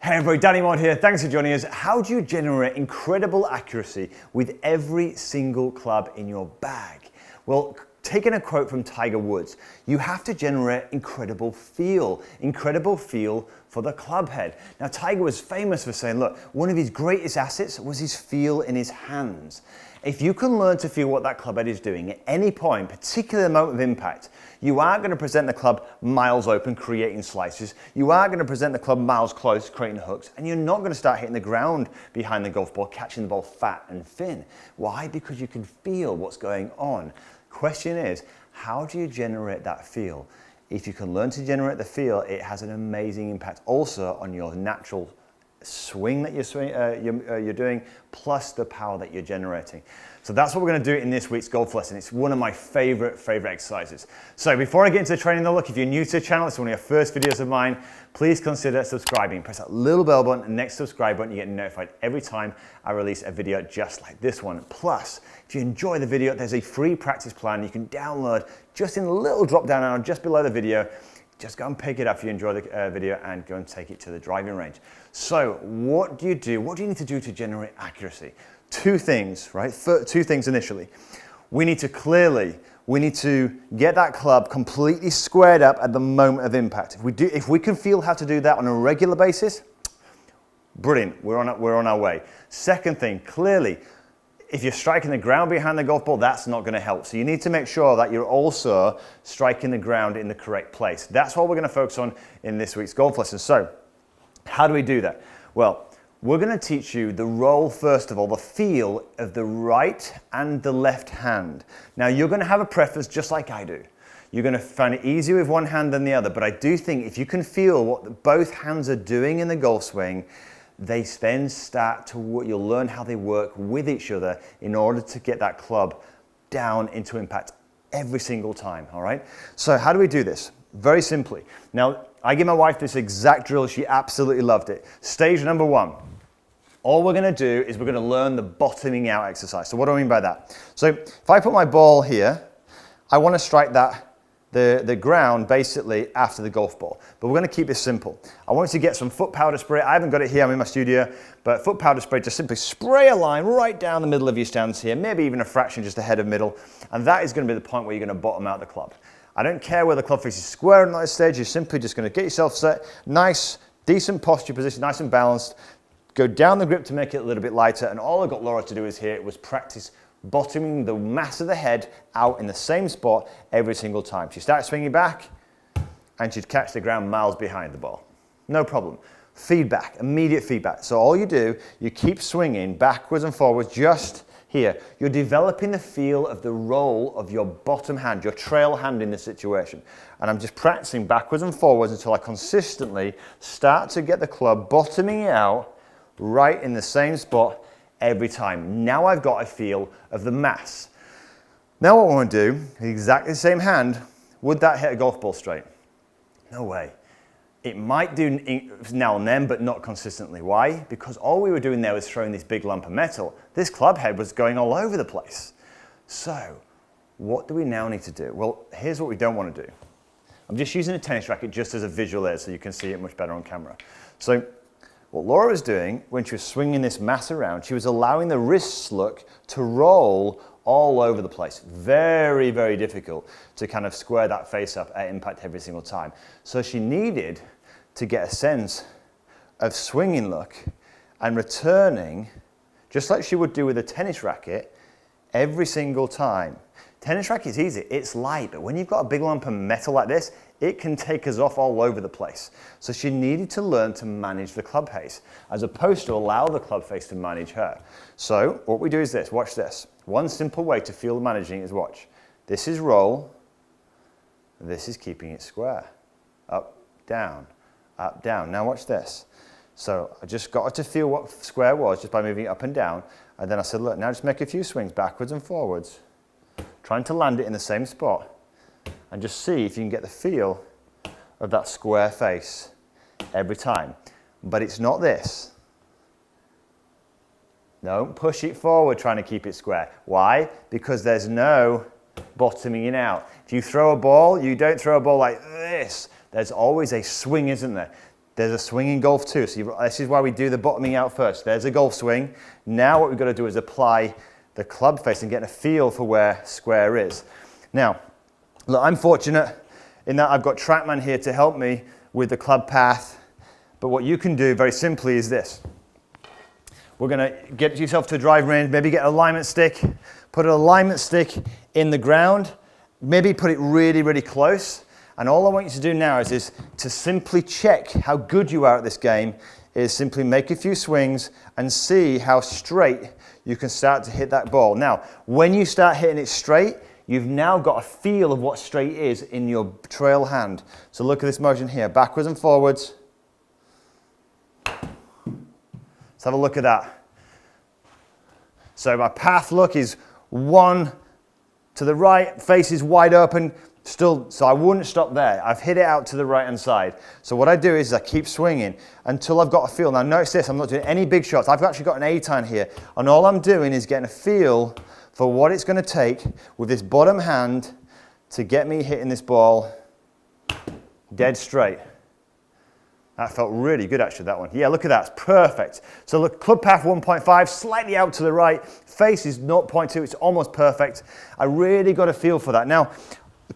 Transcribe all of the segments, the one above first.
Hey everybody, Danny Maude here. Thanks for joining us. How do you generate incredible accuracy with every single club in your bag? Well, taking a quote from Tiger Woods, you have to generate incredible feel for the club head. Now, Tiger was famous for saying, look, one of his greatest assets was his feel in his hands. If you can learn to feel what that club head is doing at any point, particularly the moment of impact, you aren't going to present the club miles open, creating slices. You are going to present the club miles close, creating hooks. And you're not going to start hitting the ground behind the golf ball, catching the ball fat and thin. Why? Because you can feel what's going on. Question is, how do you generate that feel? If you can learn to generate the feel, it has an amazing impact also on your natural swing that you're doing, plus the power that you're generating. So that's what we're going to do in this week's golf lesson. It's one of my favorite exercises. So before I get into the training though, look, if you're new to the channel, it's one of your first videos of mine, please consider subscribing. Press that little bell button and next subscribe button, you get notified every time I release a video just like this one. Plus, if you enjoy the video, there's a free practice plan you can download just in a little drop down arrow just below the video. Just go and pick it up if you enjoy the video and go and take it to the driving range. So what do you do? What do you need to do to generate accuracy? Two things, right? Two things initially. We need to get that club completely squared up at the moment of impact. If we can feel how to do that on a regular basis, brilliant, we're on our way. Second thing, clearly, if you're striking the ground behind the golf ball, that's not going to help. So you need to make sure that you're also striking the ground in the correct place. That's what we're going to focus on in this week's golf lesson. So how do we do that? Well, we're going to teach you the roll, first of all, the feel of the right and the left hand. Now, you're going to have a preference just like I do. You're going to find it easier with one hand than the other. But I do think if you can feel what both hands are doing in the golf swing, they then you'll learn how they work with each other in order to get that club down into impact every single time, all right? So how do we do this? Very simply. Now, I give my wife this exact drill. She absolutely loved it. Stage number one. All we're gonna do is we're gonna learn the bottoming out exercise. So what do I mean by that? So if I put my ball here, I wanna strike the ground basically after the golf ball. But we're going to keep this simple. I want you to get some foot powder spray. I haven't got it here, I'm in my studio, but foot powder spray, just simply spray a line right down the middle of your stance here, maybe even a fraction just ahead of middle, and that is going to be the point where you're going to bottom out the club. I don't care whether the club face is square or not at this stage, you're simply just going to get yourself set, nice, decent posture position, nice and balanced, go down the grip to make it a little bit lighter, and all I got Laura to do is here was practice bottoming the mass of the head out in the same spot every single time. She starts swinging back and she'd catch the ground miles behind the ball. No problem. Feedback, immediate feedback. So all you do, you keep swinging backwards and forwards just here. You're developing the feel of the roll of your bottom hand, your trail hand in this situation. And I'm just practicing backwards and forwards until I consistently start to get the club bottoming out right in the same spot every time. Now I've got a feel of the mass. Now what I want to do, exactly the same hand, would that hit a golf ball straight? No way. It might do now and then, but not consistently. Why? Because all we were doing there was throwing this big lump of metal. This club head was going all over the place. So what do we now need to do? Well, here's what we don't want to do. I'm just using a tennis racket just as a visual aid so you can see it much better on camera. So what Laura was doing when she was swinging this mass around, she was allowing the wrists, look, to roll all over the place. Very, very difficult to kind of square that face up at impact every single time. So she needed to get a sense of swinging look and returning, just like she would do with a tennis racket, every single time. Tennis racket is easy, it's light, but when you've got a big lump of metal like this, it can take us off all over the place. So she needed to learn to manage the club face, as opposed to allow the club face to manage her. So what we do is this, watch this. One simple way to feel managing is watch. This is roll, this is keeping it square. Up, down, up, down. Now watch this. So I just got her to feel what square was just by moving it up and down. And then I said, look, now just make a few swings backwards and forwards, trying to land it in the same spot. And just see if you can get the feel of that square face every time. But it's not this. Don't push it forward trying to keep it square. Why? Because there's no bottoming it out. If you throw a ball, you don't throw a ball like this. There's always a swing, isn't there? There's a swing in golf too. So this is why we do the bottoming out first. There's a golf swing. Now what we've got to do is apply the club face and get a feel for where square is. Now, look, I'm fortunate in that I've got TrackMan here to help me with the club path. But what you can do very simply is this. We're going to get yourself to a drive range, maybe get an alignment stick, put an alignment stick in the ground, maybe put it really, really close. And all I want you to do now is to simply check how good you are at this game, is simply make a few swings and see how straight you can start to hit that ball. Now, when you start hitting it straight, you've now got a feel of what straight is in your trail hand. So look at this motion here, backwards and forwards. Let's have a look at that. So my path look is one to the right, face is wide open, still, so I wouldn't stop there. I've hit it out to the right hand side. So what I do is I keep swinging until I've got a feel. Now notice this, I'm not doing any big shots. I've actually got an 8-iron here, and all I'm doing is getting a feel for what it's going to take with this bottom hand to get me hitting this ball dead straight. That felt really good actually, that one. Yeah, look at that, it's perfect. So look, club path 1.5, slightly out to the right, face is 0.2, it's almost perfect. I really got a feel for that. Now,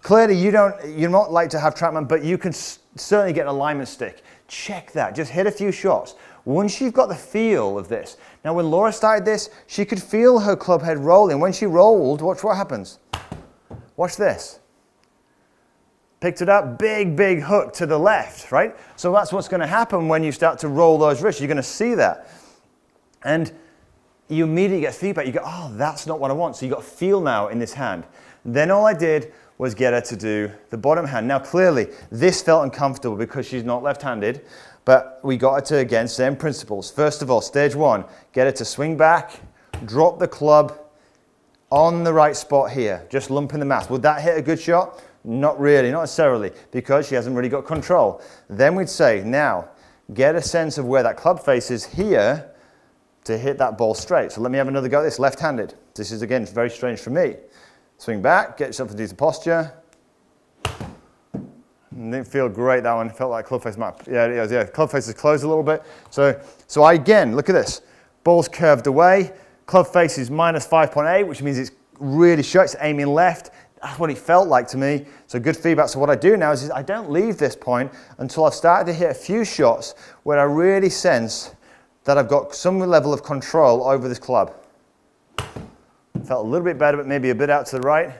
clearly you're not like to have TrackMan, but you can certainly get an alignment stick. Check that, just hit a few shots. Once you've got the feel of this. Now when Laura started this, she could feel her club head rolling. When she rolled, watch what happens. Watch this. Picked it up, big, big hook to the left, right? So that's what's going to happen when you start to roll those wrists. You're going to see that. And you immediately get feedback. You go, oh, that's not what I want. So you got feel now in this hand. Then all I did was get her to do the bottom hand. Now clearly, this felt uncomfortable because she's not left-handed, but we got her to, again, same principles. First of all, stage one, get her to swing back, drop the club on the right spot here, just lumping the mass. Would that hit a good shot? Not really, not necessarily, because she hasn't really got control. Then we'd say, now, get a sense of where that club face is here to hit that ball straight. So let me have another go at this, left-handed. This is, again, very strange for me. Swing back, get yourself into decent posture. Didn't feel great, that one. Felt like club face map. Yeah, it is, yeah. Club face is closed a little bit. So I, again, look at this. Ball's curved away. Club face is minus 5.8, which means it's really short. It's aiming left. That's what it felt like to me. So good feedback. So what I do now is I don't leave this point until I've started to hit a few shots where I really sense that I've got some level of control over this club. Felt a little bit better, but maybe a bit out to the right.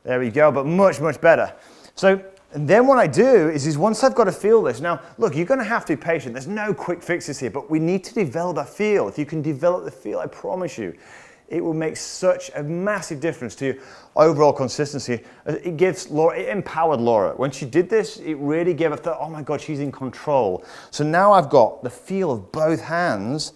There we go, but much, much better. So and then what I do is once I've got to feel this, now look, you're going to have to be patient. There's no quick fixes here, but we need to develop that feel. If you can develop the feel, I promise you, it will make such a massive difference to your overall consistency. It empowered Laura. When she did this, it really gave her thought, oh my God, she's in control. So now I've got the feel of both hands.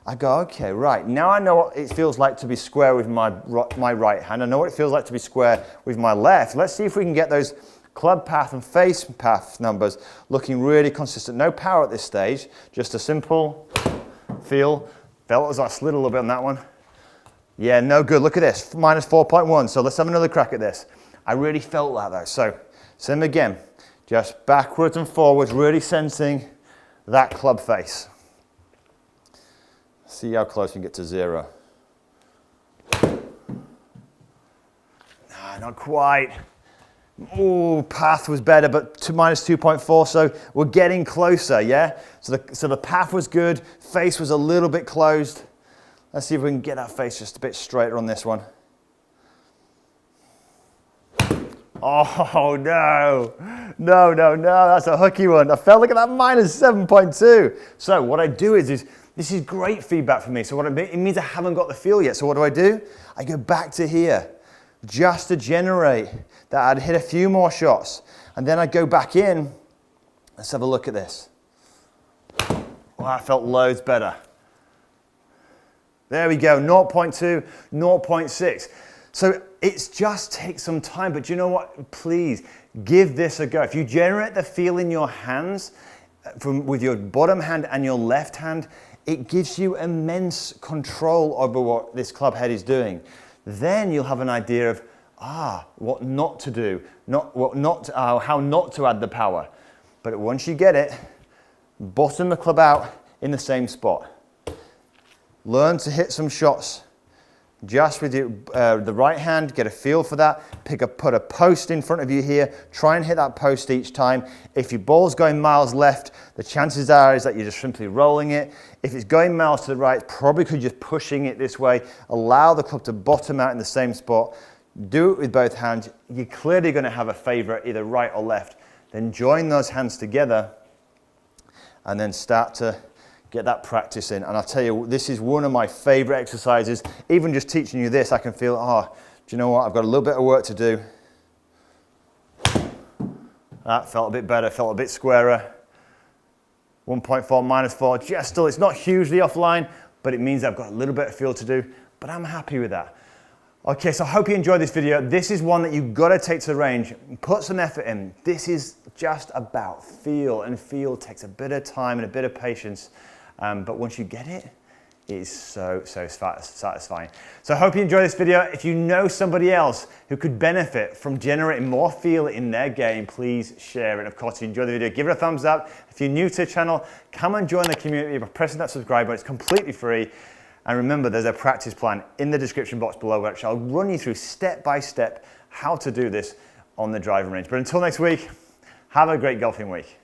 I go, okay, right, now I know what it feels like to be square with my right hand. I know what it feels like to be square with my left. Let's see if we can get those club path and face path numbers looking really consistent. No power at this stage, just a simple feel. Felt as I slid a little bit on that one. Yeah, no good. Look at this, minus 4.1. So let's have another crack at this. I really felt that though. So same again, just backwards and forwards, really sensing that club face. See how close we can get to 0. Not quite. Oh, path was better, but to minus 2.4, so we're getting closer, yeah? So the path was good, face was a little bit closed. Let's see if we can get that face just a bit straighter on this one. Oh, no, that's a hooky one. I felt like that minus 7.2. So what I do is this is great feedback for me. So it means I haven't got the feel yet. So what do? I go back to here just to generate that I'd hit a few more shots. And then I go back in. Let's have a look at this. Oh, that felt loads better. There we go, 0.2, 0.6. So it's just takes some time, but you know what? Please give this a go. If you generate the feel in your hands with your bottom hand and your left hand, it gives you immense control over what this club head is doing. Then you'll have an idea of what not to do, how not to add the power. But once you get it, bottom the club out in the same spot. Learn to hit some shots just with the right hand, get a feel for that. Put a post in front of you here, try and hit that post each time. If your ball's going miles left, the chances are is that you're just simply rolling it. If it's going miles to the right, probably because you're just pushing it this way. Allow the club to bottom out in the same spot. Do it with both hands. You're clearly going to have a favorite, either right or left. Then join those hands together and then start to get that practice in. And I'll tell you, this is one of my favorite exercises. Even just teaching you this, I can feel, oh, do you know what? I've got a little bit of work to do. That felt a bit better, felt a bit squarer. 1.4 minus 4, just still, it's not hugely offline, but it means I've got a little bit of feel to do, but I'm happy with that. Okay, so I hope you enjoyed this video. This is one that you've got to take to the range. Put some effort in. This is just about feel, and feel takes a bit of time and a bit of patience. But once you get it, it is so satisfying. So I hope you enjoyed this video. If you know somebody else who could benefit from generating more feel in their game, please share it. Of course, if you enjoyed the video, give it a thumbs up. If you're new to the channel, come and join the community by pressing that subscribe button. It's completely free. And remember, there's a practice plan in the description box below, which I'll run you through step by step how to do this on the driving range. But until next week, have a great golfing week.